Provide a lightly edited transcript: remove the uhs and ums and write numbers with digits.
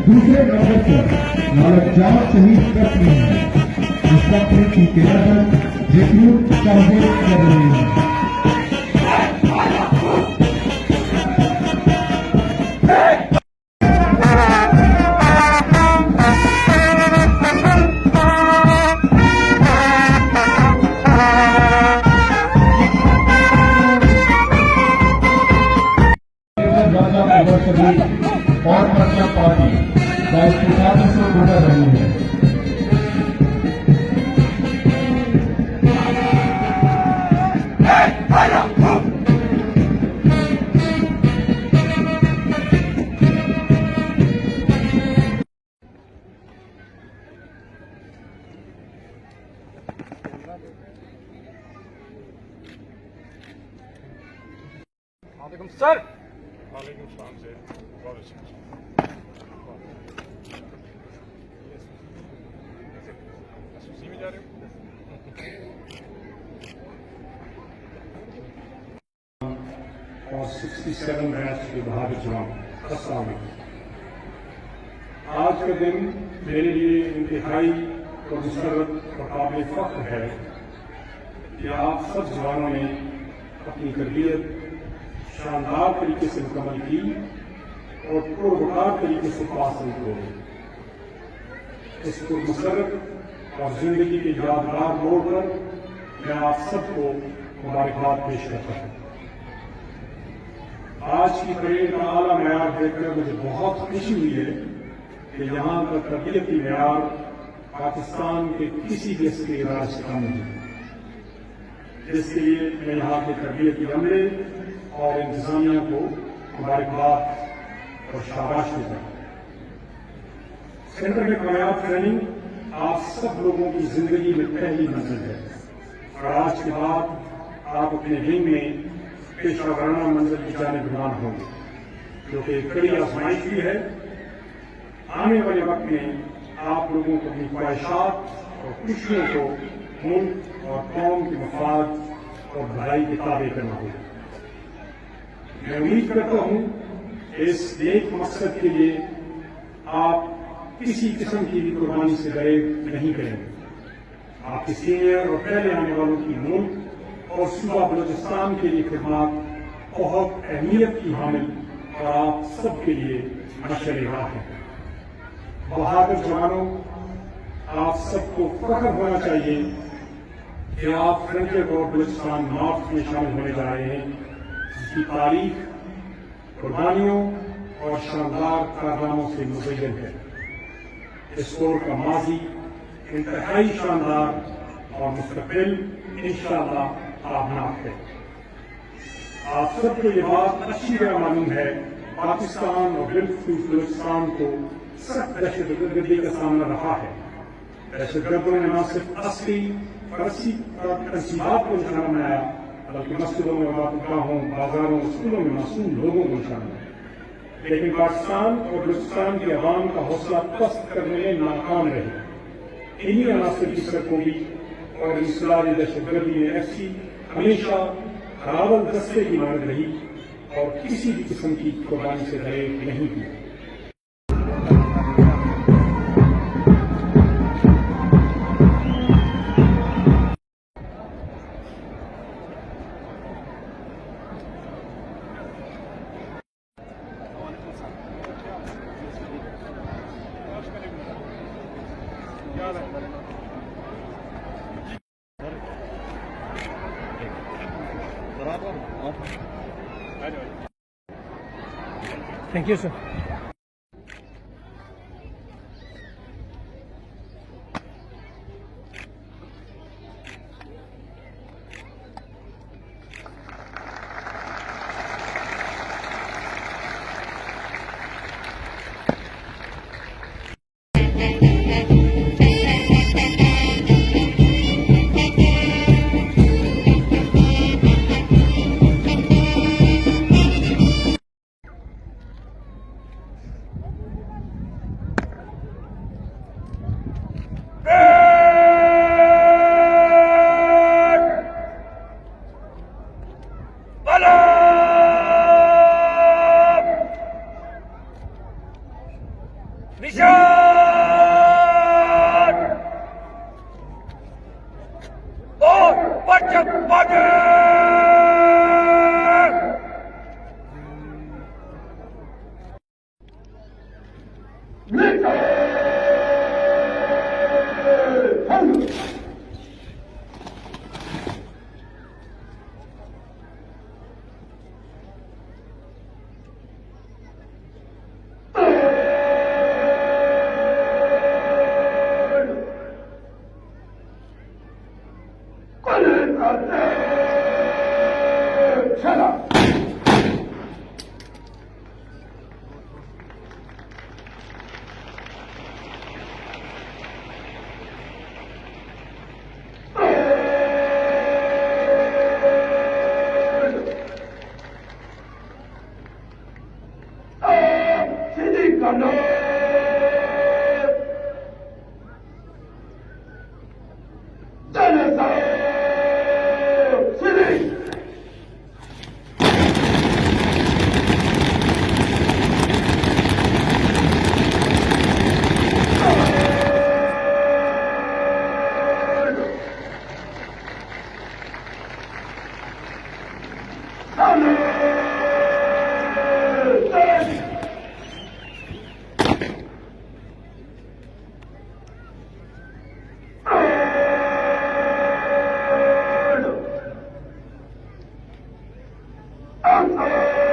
दूसरे नंबर पर नालक शहीद कर रहे हैं इंस्पेक्टर की केरल रिक्रूट टारगेट कर रहे हैं। और पक्का पार्टी दायित्व से गुजर रही है। वालेकुम सर। वालेकुम सलाम से में जा रहे हो? और 67 बैच के बहादुर जवान, अस्सलाम वालेकुम। आज का दिन मेरे लिए इंतहाई और मुसर्रत और काबिल फख्र है कि आप सब जवानों ने अपनी तरबियत शानदार तरीके से मुकम्मल की और पुरवकार तरीके से पास हो। इस पुरमसरत और जिंदगी के यादगार मोड़ पर मैं आप सबको मुबारकबाद पेश करता हूँ। आज की परेड का आला मैार देखकर मुझे बहुत खुशी हुई है कि यहाँ का तरबियती मैार पाकिस्तान के किसी देश के इदारे से कम नहीं है, जिसके लिए मैं यहाँ के तरबियती अमले और इंतजामिया को मुबारकबाद और शाबाश देता हूँ। सेंटर में कामयाब ट्रेनिंग आप सब लोगों की जिंदगी में पहली मंजिल है और आज के बाद आप अपने विंग में पेशा वाराना मंजिल की जाने रवाना होंगे, जो कि एक कड़ी आजमाइश भी है। आने वाले वक्त में आप लोगों को अपनी ख्वाहिशात और खुशियों को मुल्क और कौम के मफाद और भलाई के ताबे करना होगा। मैं उम्मीद करता हूं इस नेक मकसद के लिए आप किसी किस्म की भी कुर्बानी से दरेग नहीं करेंगे। आपके सीनियर और पहले आने वालों की मुल्क और सूबा बलूचिस्तान के लिए खिदमत बहुत अहमियत की हामिल और आप सबके लिए मशअल राह है। बहादुर जवानों, आप सबको फख्र होना चाहिए कि आप फ्रंटियर और बलूचिस्तान नॉर्थ में शामिल होने जा रहे हैं, जिसकी तारीख कुर्बानियों और शानदार कारनामों से मुज़य्यन है। इस कोर का माजी इंतहाई शानदार और मुस्तक़बिल इंशाअल्लाह ताबनाक है। आप सबको ये बात अच्छी तरह मालूम है, पाकिस्तान और बिलखुसूस बलूचिस्तान को सख्त दहशतगर्दी का सामना रहा है। दहशतगर्दों ने न सिर्फ असली फरसी तंसीबात को निशाना बनाया, बल्कि मस्जिदों में इबादतगाहों, बाजारों, स्कूलों में मासूम लोगों को निशाना बनाया। लेकिन पाकिस्तान और बलूचिस्तान के अवाम का हौसला पस्त करने में नाकाम रहे इन्हीं अनासर की सड़कों की और इंसलाज दहशतगर्दी में ऐसी हमेशा रावल दस्ते की मांग रही और किसी भी किस्म की कुर्बानी से दरेक नहीं हुई। Thank you sir. Answer!